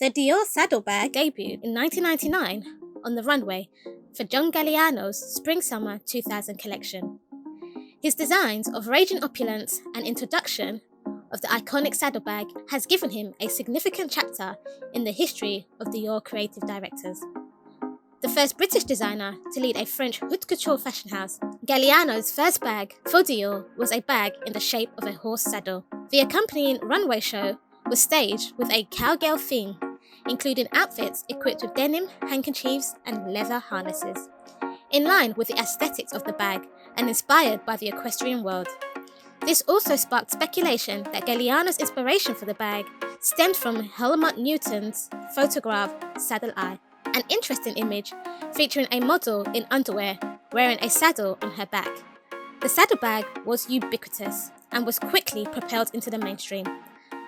The Dior Saddle Bag debuted in 1999 on the runway for John Galliano's Spring-Summer 2000 collection. His designs of raging opulence and introduction of the iconic saddlebag has given him a significant chapter in the history of Dior creative directors. The first British designer to lead a French haute couture fashion house, Galliano's first bag for Dior was a bag in the shape of a horse saddle. The accompanying runway show was staged with a cowgirl theme, including outfits equipped with denim, handkerchiefs, and leather harnesses, in line with the aesthetics of the bag and inspired by the equestrian world. This also sparked speculation that Galliano's inspiration for the bag stemmed from Helmut Newton's photograph Saddle Eye, an interesting image featuring a model in underwear wearing a saddle on her back. The saddlebag was ubiquitous and was quickly propelled into the mainstream.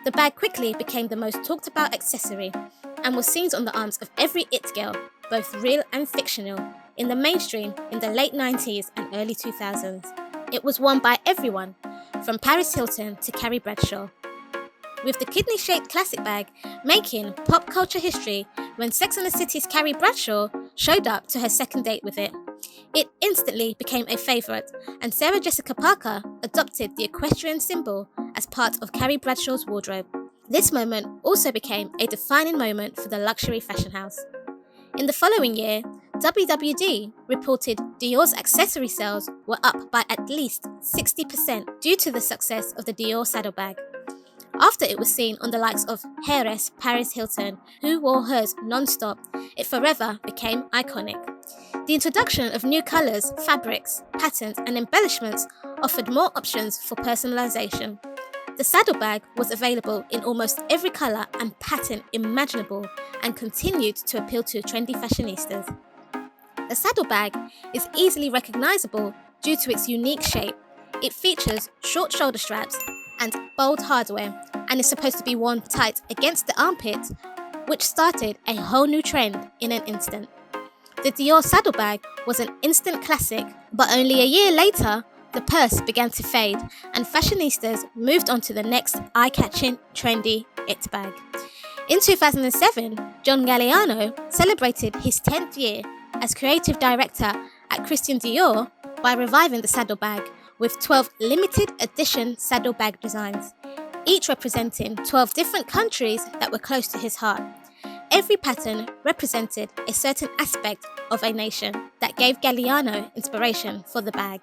The bag quickly became the most talked about accessory and was seen on the arms of every it girl, both real and fictional, in the mainstream in the late 90s and early 2000s. It was worn by everyone, from Paris Hilton to Carrie Bradshaw, with the kidney-shaped classic bag making pop culture history when Sex and the City's Carrie Bradshaw showed up to her second date with it. It instantly became a favourite, and Sarah Jessica Parker adopted the equestrian symbol as part of Carrie Bradshaw's wardrobe. This moment also became a defining moment for the luxury fashion house. In the following year, WWD reported Dior's accessory sales were up by at least 60% due to the success of the Dior saddlebag. After it was seen on the likes of heiress Paris Hilton, who wore hers non-stop, it forever became iconic. The introduction of new colours, fabrics, patterns and embellishments offered more options for personalisation. The saddlebag was available in almost every colour and pattern imaginable and continued to appeal to trendy fashionistas. The saddlebag is easily recognisable due to its unique shape. It features short shoulder straps and bold hardware and is supposed to be worn tight against the armpit, which started a whole new trend in an instant. The Dior saddlebag was an instant classic, but only a year later, the purse began to fade and fashionistas moved on to the next eye-catching, trendy it bag. In 2007, John Galliano celebrated his 10th year as creative director at Christian Dior by reviving the saddlebag with 12 limited edition saddlebag designs, each representing 12 different countries that were close to his heart. Every pattern represented a certain aspect of a nation that gave Galliano inspiration for the bag.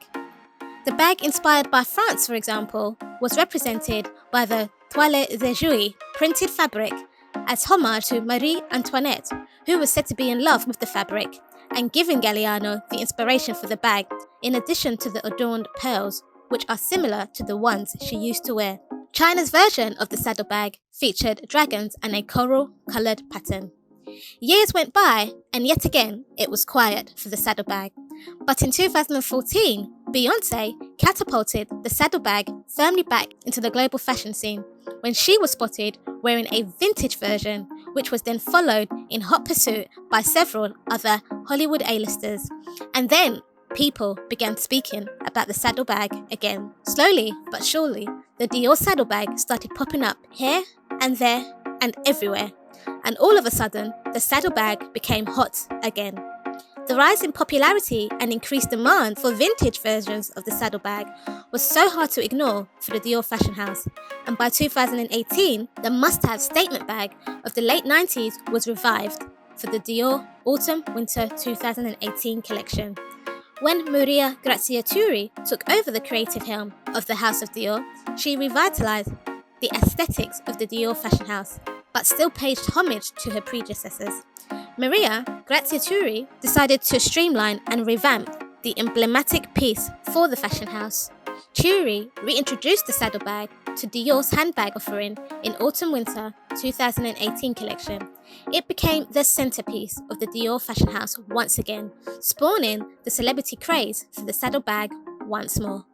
The bag inspired by France, for example, was represented by the toile de Jouy printed fabric as homage to Marie Antoinette, who was said to be in love with the fabric, and giving Galliano the inspiration for the bag, in addition to the adorned pearls, which are similar to the ones she used to wear. China's version of the saddlebag featured dragons and a coral-coloured pattern. Years went by, and yet again, it was quiet for the saddlebag. But in 2014, Beyoncé catapulted the saddlebag firmly back into the global fashion scene when she was spotted wearing a vintage version, which was then followed in hot pursuit by several other Hollywood A-listers. And then people began speaking about the saddlebag again. Slowly but surely, the Dior saddlebag started popping up here and there and everywhere. And all of a sudden, the saddlebag became hot again. The rise in popularity and increased demand for vintage versions of the saddlebag was so hard to ignore for the Dior fashion house, and by 2018, the must-have statement bag of the late 90s was revived for the Dior Autumn-Winter 2018 collection. When Maria Grazia Chiuri took over the creative helm of the House of Dior, she revitalized the aesthetics of the Dior fashion house, but still paid homage to her predecessors. Maria Grazia Chiuri decided to streamline and revamp the emblematic piece for the fashion house. Chiuri reintroduced the saddlebag to Dior's handbag offering in Autumn-Winter 2018 collection. It became the centerpiece of the Dior fashion house once again, spawning the celebrity craze for the saddlebag once more.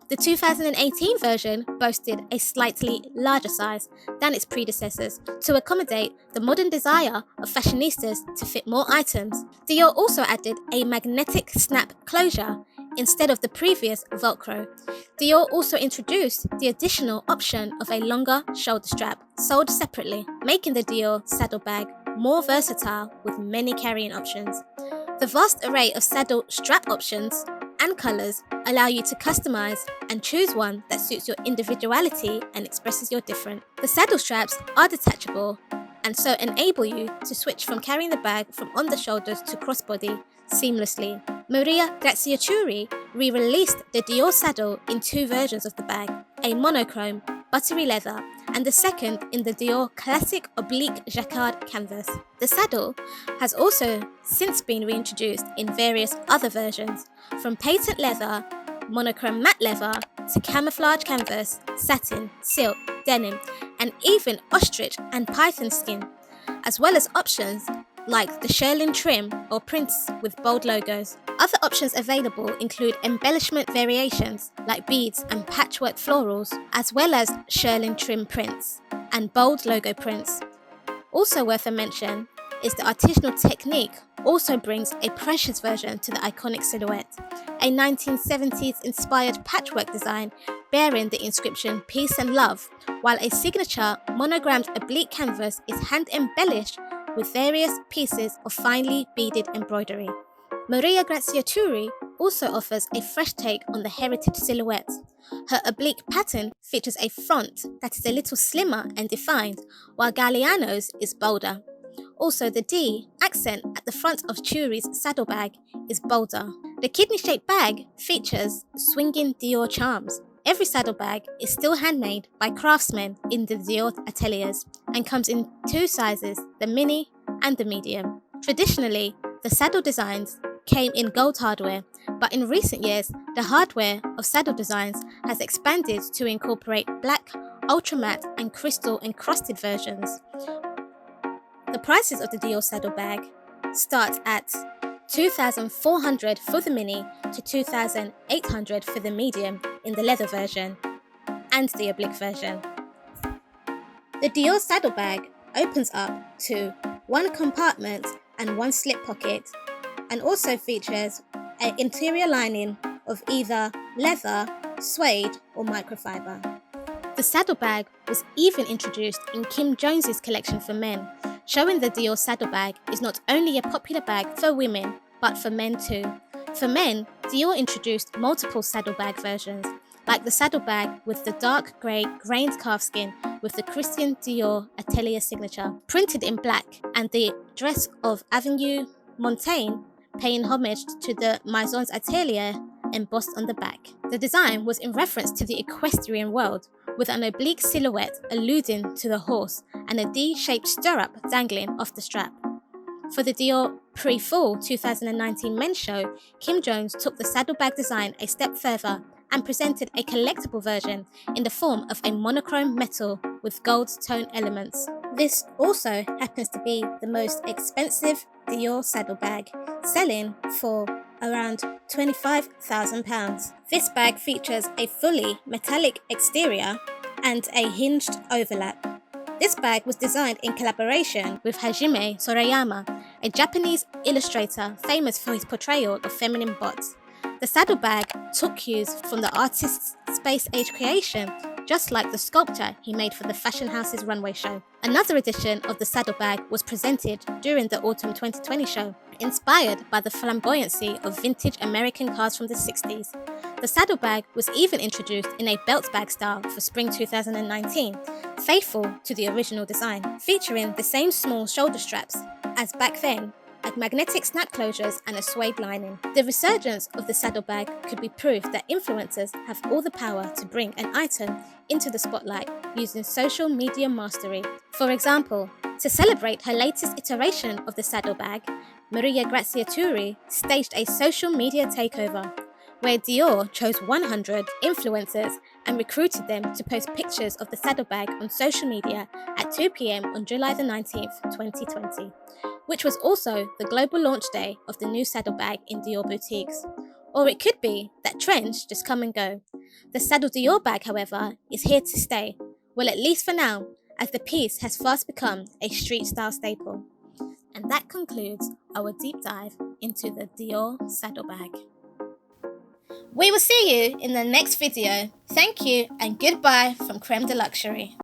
The 2018 version boasted a slightly larger size than its predecessors to accommodate the modern desire of fashionistas to fit more items. Dior also added a magnetic snap closure instead of the previous Velcro. Dior also introduced the additional option of a longer shoulder strap, sold separately, making the Dior saddle bag more versatile with many carrying options. The vast array of saddle strap options and colours allow you to customize and choose one that suits your individuality and expresses your different. The saddle straps are detachable and so enable you to switch from carrying the bag from on the shoulders to crossbody seamlessly. Maria Graziatori re-released the Dior saddle in two versions of the bag, a monochrome buttery leather and the second in the Dior classic oblique jacquard canvas. The saddle has also since been reintroduced in various other versions, from patent leather, monochrome matte leather to camouflage canvas, satin, silk, denim, and even ostrich and python skin, as well as options like the shearling trim or prints with bold logos. Other options available include embellishment variations like beads and patchwork florals, as well as shearling trim prints and bold logo prints. Also worth a mention is the artisanal technique also brings a precious version to the iconic silhouette, a 1970s inspired patchwork design bearing the inscription Peace and Love, while a signature monogrammed oblique canvas is hand embellished with various pieces of finely beaded embroidery. Maria Graziatori also offers a fresh take on the heritage silhouette. Her oblique pattern features a front that is a little slimmer and defined, while Galliano's is bolder. Also, the D accent at the front of Turi's saddlebag is bolder. The kidney-shaped bag features swinging Dior charms. Every saddlebag is still handmade by craftsmen in the Dior ateliers and comes in two sizes, the mini and the medium. Traditionally, the saddle designs came in gold hardware, but in recent years, the hardware of saddle designs has expanded to incorporate black, ultramatte and crystal encrusted versions. The prices of the Dior saddle bag start at $2,400 for the mini to $2,800 for the medium in the leather version and the oblique version. The Dior saddle bag opens up to one compartment and one slip pocket, and also features an interior lining of either leather, suede or microfiber. The saddle bag was even introduced in Kim Jones's collection for men, showing the Dior saddle bag is not only a popular bag for women, but for men too. For men, Dior introduced multiple saddlebag versions, like the saddlebag with the dark grey grained calfskin with the Christian Dior Atelier signature, printed in black, and the dress of Avenue Montaigne, paying homage to the Maison's Atelier embossed on the back. The design was in reference to the equestrian world, with an oblique silhouette alluding to the horse and a D-shaped stirrup dangling off the strap. For the Dior Pre-Fall 2019 men's show, Kim Jones took the saddlebag design a step further and presented a collectible version in the form of a monochrome metal with gold tone elements. This also happens to be the most expensive Dior saddlebag, selling for around £25,000. This bag features a fully metallic exterior and a hinged overlap. This bag was designed in collaboration with Hajime Sorayama, a Japanese illustrator famous for his portrayal of feminine bots. The saddlebag took cues from the artist's space-age creation, just like the sculpture he made for the fashion house's runway show. Another edition of the saddlebag was presented during the autumn 2020 show, inspired by the flamboyancy of vintage American cars from the 60s. The saddlebag was even introduced in a belt bag style for spring 2019, faithful to the original design, featuring the same small shoulder straps as back then, like magnetic snap closures and a suede lining. The resurgence of the saddlebag could be proof that influencers have all the power to bring an item into the spotlight using social media mastery. For example, to celebrate her latest iteration of the saddlebag, Maria Graziatori staged a social media takeover, where Dior chose 100 influencers and recruited them to post pictures of the saddlebag on social media at 2 p.m. on July the 19th, 2020, which was also the global launch day of the new saddlebag in Dior boutiques. Or it could be that trends just come and go. The Saddle Dior bag, however, is here to stay, well, at least for now, as the piece has fast become a street-style staple. And that concludes our deep dive into the Dior saddlebag. We will see you in the next video. Thank you and goodbye from Creme De Luxury.